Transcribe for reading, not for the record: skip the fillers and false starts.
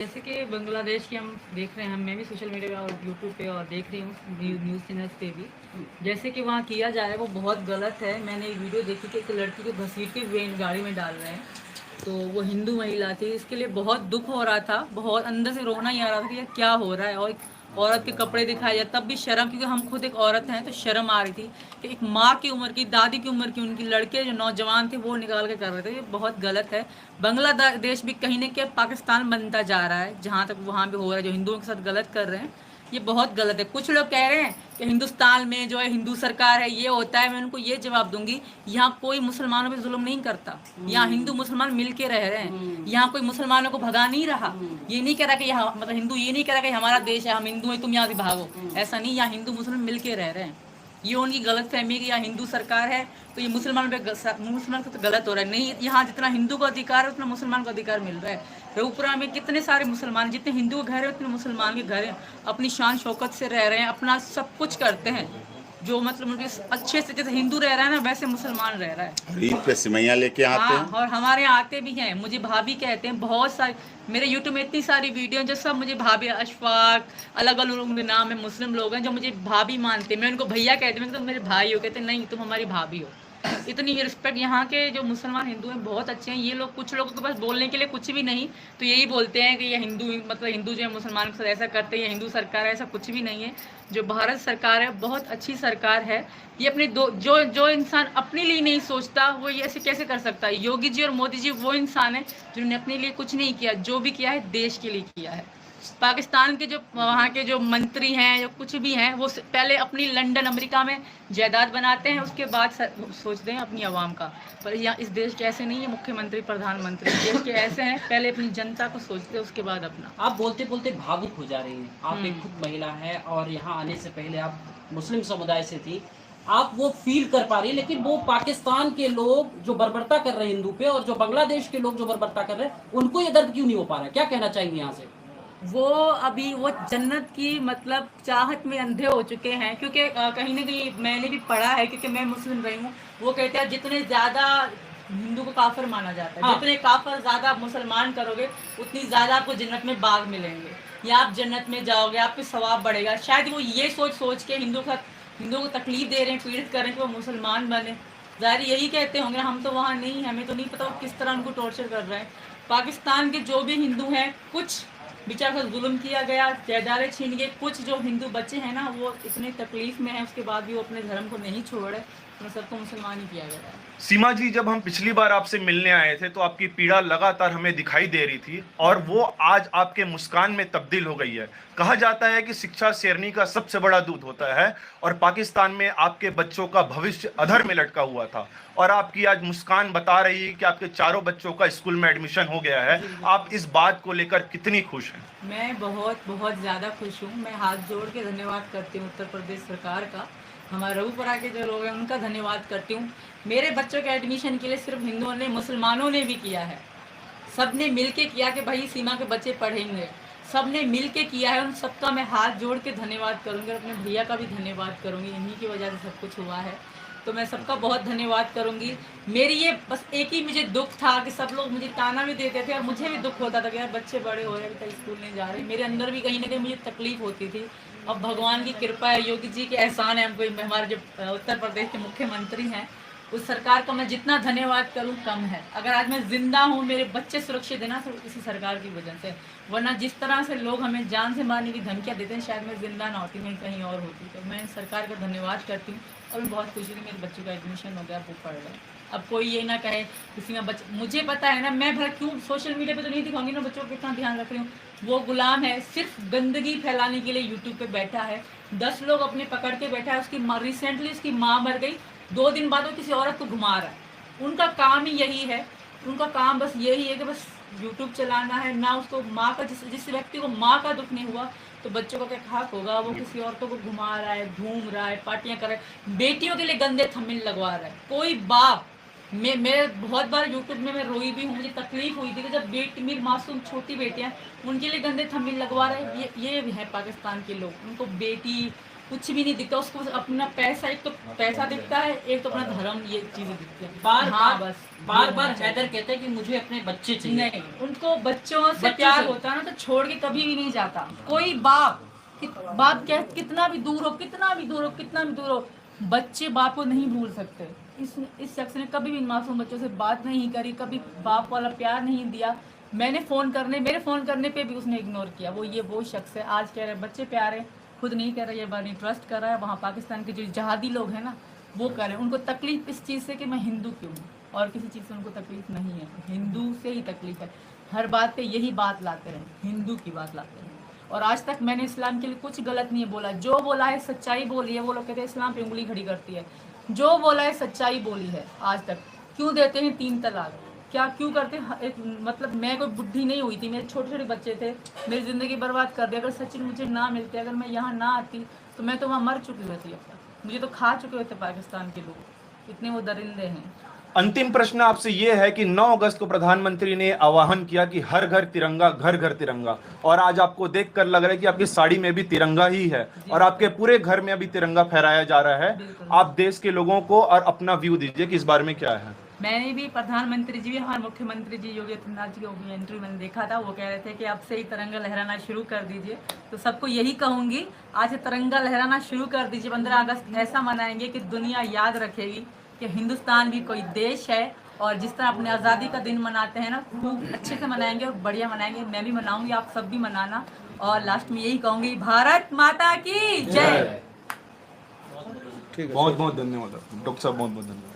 जैसे कि बांग्लादेश की हम देख रहे हैं, मैं भी सोशल मीडिया पे और यूट्यूब पे और देख रही हूँ न्यूज़ चैनल्स पे भी। जैसे कि वहाँ किया जा रहा है वो बहुत गलत है। मैंने एक वीडियो देखी कि एक लड़की को घसीट के वेन गाड़ी में डाल रहे हैं, तो वो हिंदू महिला थी। इसके लिए बहुत दुख हो रहा था, बहुत अंदर से रोना ही आ रहा था कि ये क्या हो रहा है। और औरत के कपड़े दिखाए जाए तब भी शर्म, क्योंकि हम खुद एक औरत हैं तो शर्म आ रही थी कि एक माँ की उम्र की, दादी की उम्र की उनकी लड़के जो नौजवान थे वो निकाल के कर रहे थे। ये बहुत गलत है। बांग्लादेश भी कहीं न कहीं पाकिस्तान बनता जा रहा है, जहाँ तक वहाँ भी हो रहा है। जो हिंदुओं के साथ गलत कर रहे हैं ये बहुत गलत है। कुछ लोग कह रहे हैं कि हिंदुस्तान में जो है हिंदू सरकार है, ये होता है। मैं उनको ये जवाब दूंगी, यहाँ कोई मुसलमानों पे जुल्म नहीं करता। यहाँ हिंदू मुसलमान मिल के रह रहे हैं। यहाँ कोई मुसलमानों को भगा नहीं रहा। ये नहीं कह रहा कि यहाँ मतलब हिंदू ये नहीं कह रहा कि हमारा देश है, हम हिंदू हैं, तुम यहाँ से भागो। ऐसा नहीं, यहाँ हिंदू मुसलमान मिल के रह रहे हैं। ये उनकी गलत फहमी कि यहाँ हिंदू सरकार है तो ये मुसलमान पे मुसलमान को तो गलत हो रहा है। नहीं, यहाँ जितना हिंदू को अधिकार है उतना मुसलमान को अधिकार मिल रहा है। रघुपुरा में कितने सारे मुसलमान, जितने हिंदू के घर है उतने मुसलमान के घर हैं। अपनी शान शौकत से रह रहे हैं, अपना सब कुछ करते हैं। जो मतलब उनके अच्छे से, जैसे हिंदू रह रहा है ना वैसे मुसलमान रह रहा है। और ईद पे सिमैया लेके आते हाँ, हैं। और हमारे यहाँ आते भी हैं, मुझे भाभी कहते हैं। बहुत सारी मेरे यूट्यूब में इतनी सारी वीडियो जो सब मुझे भाभी, अशफाक, अलग अलग लोगों के नाम है, मुस्लिम लोग हैं जो मुझे भाभी मानते हैं। मैं उनको भैया कहती हूँ, तुम मेरे भाई हो। कहते नहीं, तुम हमारी भाभी हो। इतनी रिस्पेक्ट। यहाँ के जो मुसलमान हिंदू हैं बहुत अच्छे हैं। ये लोग, कुछ लोगों के पास बोलने के लिए कुछ भी नहीं, तो यही बोलते हैं कि ये हिंदू मतलब हिंदू जो है मुसलमान के साथ ऐसा करते हैं, ये हिंदू सरकार है। ऐसा कुछ भी नहीं है। जो भारत सरकार है बहुत अच्छी सरकार है। ये अपने जो जो इंसान अपने लिए नहीं सोचता वो ये ऐसे कैसे कर सकता है। योगी जी और मोदी जी वो इंसान है जिन्होंने अपने लिए कुछ नहीं किया, जो भी किया है देश के लिए किया है। पाकिस्तान के जो वहाँ के जो मंत्री हैं या कुछ भी हैं, वो पहले अपनी लंदन अमेरिका में जायदाद बनाते हैं, उसके बाद सोचते हैं अपनी आवाम का। पर यहाँ इस देश के ऐसे नहीं है। मुख्यमंत्री, प्रधानमंत्री देश के ऐसे हैं, पहले अपनी जनता को सोचते हैं उसके बाद अपना। आप बोलते बोलते भावुक हो जा रही हैं। आप एक खुद महिला हैं और यहाँ आने से पहले आप मुस्लिम समुदाय से थी। आप वो फील कर पा रही हैं, लेकिन वो पाकिस्तान के लोग जो बर्बरता कर रहे हैं हिंदू पे, और जो बांग्लादेश के लोग जो बर्बरता कर रहे हैं, उनको ये दर्द क्यों नहीं हो पा रहा है? क्या कहना चाहेंगे यहाँ से? वो अभी वो जन्नत की मतलब चाहत में अंधे हो चुके हैं, क्योंकि कहीं ना कहीं मैंने भी पढ़ा है, क्योंकि मैं मुस्लिम रही हूँ। वो कहते हैं जितने ज़्यादा हिंदू को काफिर माना जाता है, हाँ। जितने काफिर ज़्यादा मुसलमान करोगे उतनी ज़्यादा आपको जन्नत में बाग मिलेंगे, या आप जन्नत में जाओगे, आपके सवाब बढ़ेगा। शायद वो ये सोच सोच के हिंदुओं को तकलीफ दे रहे हैं, पीड़ित कर रहे हैं कि वो मुसलमान बने। ज़ाहिर यही कहते होंगे। हम तो वहाँ नहीं, हमें तो नहीं पता वो किस तरह उनको टॉर्चर कर रहे हैं। पाकिस्तान के जो भी हिंदू हैं, कुछ बेचारा का जुल्म किया गया, जायदादें छीन गए। कुछ जो हिंदू बच्चे हैं ना वो इतने तकलीफ में हैं, उसके बाद भी वो अपने धर्म को नहीं छोड़ रहे। तो सबको मुसलमान ही किया गया है। सीमा जी, जब हम पिछली बार आपसे मिलने आए थे तो आपकी पीड़ा लगातार हमें दिखाई दे रही थी, और वो आज आपके मुस्कान में तब्दील हो गई है। कहा जाता है कि शिक्षा शेरनी का सबसे बड़ा दूध होता है, और पाकिस्तान में आपके बच्चों का भविष्य अधर में लटका हुआ था, और आपकी आज मुस्कान बता रही है कि आपके चारों बच्चों का स्कूल में एडमिशन हो गया है। आप इस बात को लेकर कितनी खुश हैं? मैं बहुत बहुत ज़्यादा खुश हूँ। मैं हाथ जोड़ के धन्यवाद करती हूँ उत्तर प्रदेश सरकार का, हमारे रघुपुरा के जो लोग हैं उनका धन्यवाद करती हूँ। मेरे बच्चों के एडमिशन के लिए सिर्फ हिंदुओं ने, मुसलमानों ने भी किया है। सब ने मिल के किया कि भाई सीमा के बच्चे पढ़ेंगे। सब ने मिल के किया है। उन सबका मैं हाथ जोड़ के धन्यवाद करूँगी, और अपने भैया का भी धन्यवाद करूँगी। इन्हीं की वजह से सब कुछ हुआ है, तो मैं सबका बहुत धन्यवाद करूँगी। मेरी ये बस एक ही मुझे दुख था कि सब लोग मुझे ताना भी देते थे, और मुझे भी दुख होता था कि यार बच्चे बड़े हो रहे हैं, अभी तक स्कूल नहीं जा रहे। मेरे अंदर भी कहीं ना कहीं मुझे तकलीफ होती थी। अब भगवान की कृपा है, योगी जी के एहसान है हमको। हमारे जो उत्तर प्रदेश के मुख्यमंत्री हैं, उस सरकार का मैं जितना धन्यवाद करूं कम है। अगर आज मैं जिंदा हूं, मेरे बच्चे सुरक्षित है ना, तो इसी सरकार की वजह से। वरना जिस तरह से लोग हमें जान से मारने की धमकियां देते हैं, शायद मैं जिंदा ना होती, मैं कहीं और होती। तो मैं सरकार का धन्यवाद करती हूँ, और मैं बहुत खुशी थी मेरे बच्चों का एडमिशन हो गया, वो पढ़ रहे हैं। अब कोई ये ना कहे किसी में मुझे पता है ना, मैं भला क्यों सोशल मीडिया पे तो नहीं दिखाऊंगी ना बच्चों को कितना ध्यान रख रही हूँ। वो गुलाम है, सिर्फ गंदगी फैलाने के लिए यूट्यूब पे बैठा है। 10 लोग अपने पकड़ के बैठा है। उसकी रिसेंटली उसकी माँ मर गई, 2 दिन बाद वो किसी औरत को घुमा रहा है। उनका काम ही यही है। उनका काम बस यही है कि बस यूट्यूब चलाना है। ना उसको माँ का, जिस व्यक्ति को माँ का दुख नहीं हुआ, तो बच्चों का क्या खाक होगा। वो किसी औरतों को घुमा रहा है, घूम रहा है, पार्टियां कर रहा है, बेटियों के लिए गंदे थंबनेल लगवा रहा है। कोई बाप, मैं बहुत बार यूट्यूब में मैं रोई भी हूँ। मुझे तकलीफ हुई थी कि जब बेटी, मेरी मासूम छोटी बेटियाँ, उनके लिए गंदे थंबनेल लगवा रहे हैं। ये भी है पाकिस्तान के लोग। उनको बेटी कुछ भी नहीं दिखता उसको, बस अपना पैसा, एक तो पैसा दिखता है, एक तो अपना धर्म, ये चीजें दिखती है। हाँ, बस बार बार हैदर कहते हैं कि मुझे अपने बच्चे चाहिए। नहीं, उनको बच्चों से प्यार होता है ना, तो छोड़ के कभी भी नहीं जाता कोई बाप। बाप क्या, कितना भी दूर हो, कितना भी दूर हो, कितना भी दूर हो, बच्चे बाप को नहीं भूल सकते। इस शख्स ने कभी भी मासूम बच्चों से बात नहीं करी, कभी बाप वाला प्यार नहीं दिया। मेरे फ़ोन करने पे भी उसने इग्नोर किया। वो शख्स है, आज कह रहे बच्चे प्यारे, खुद नहीं कह रहा, ये बार नहीं ट्रस्ट कर रहा है। वहाँ पाकिस्तान के जो जहादी लोग हैं ना, वो करें। उनको तकलीफ इस चीज़ से कि मैं हिंदू क्यों हूँ, और किसी चीज़ से उनको तकलीफ नहीं है, हिंदू से ही तकलीफ है। हर बात पे यही बात लाते रहे, हिंदू की बात लाते रहे। और आज तक मैंने इस्लाम के लिए कुछ गलत नहीं बोला, जो बोला है सच्चाई बोली है। वो लोग कहते हैं इस्लाम पे उंगली खड़ी करती है, जो बोला है सच्चाई बोली है। आज तक क्यों देते हैं 3 तलाक, क्या क्यों करते हैं? मतलब मैं कोई बुढ़ी नहीं हुई थी, मेरे छोटे छोटे बच्चे थे, मेरी ज़िंदगी बर्बाद कर दिया। अगर सचिन मुझे ना मिलते, अगर मैं यहाँ ना आती, तो मैं तो वहाँ मर चुकी होती। अब तक मुझे तो खा चुके होते पाकिस्तान के लोग, इतने वो दरिंदे हैं। अंतिम प्रश्न आपसे ये है कि 9 अगस्त को प्रधानमंत्री ने आह्वान किया कि हर घर तिरंगा, घर घर तिरंगा, और आज आपको देखकर लग रहा है कि आपकी साड़ी में भी तिरंगा ही है और आपके पूरे घर में अभी तिरंगा फहराया जा रहा है। आप देश के लोगों को और अपना व्यू दीजिए कि इस बारे में क्या है। मैंने भी प्रधानमंत्री जी भी, हमारे मुख्यमंत्री जी योगी आदित्यनाथ जी को इंटरव्यू मैंने देखा था, वो कह रहे थे कि अब से ही तिरंगा लहराना शुरू कर दीजिए। तो सबको यही कहूँगी, आज से तिरंगा लहराना शुरू कर दीजिए। 15 अगस्त ऐसा मनाएंगे कि दुनिया याद रखेगी कि हिंदुस्तान भी कोई देश है, और जिस तरह अपने आज़ादी का दिन मनाते हैं ना, खूब अच्छे से मनाएंगे और बढ़िया मनाएंगे। मैं भी मनाऊंगी, आप सब भी मनाना। और लास्ट में यही कहूँगी, भारत माता की जय। बहुत बहुत धन्यवाद डॉक्टर साहब, बहुत बहुत धन्यवाद।